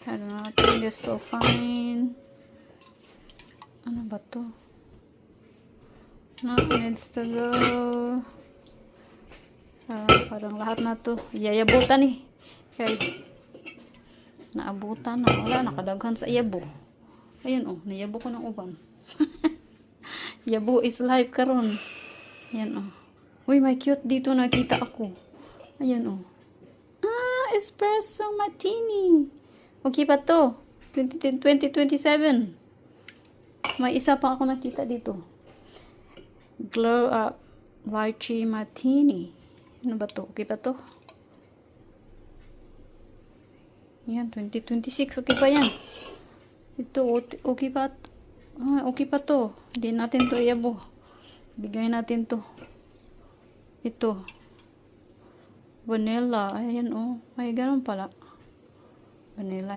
Ano natin, just to find. Ano ba to? No, needs to go. Parang lahat na to. Yayabutan eh. Okay. Naabutan na. Wala, nakadaghan sa yabo. Ayun oh, nayabo ko ng uban. Yabo is life karon. Ayan oh. Uy, may cute dito nakita ako. Ayan oh. Ah, espresso martini. Okay pa to. 2027. May isa pa ako nakita dito. Glow up lychee martini. Ano ba to? Okay pa to? Yan, 2026. Okay pa yan. Ito, okay pa. Ah, okay pa to. Hindi natin to iyabo. Bigay natin to. Ito. Vanilla. Ayan, oh. Ay, ganun pala. Vanilla.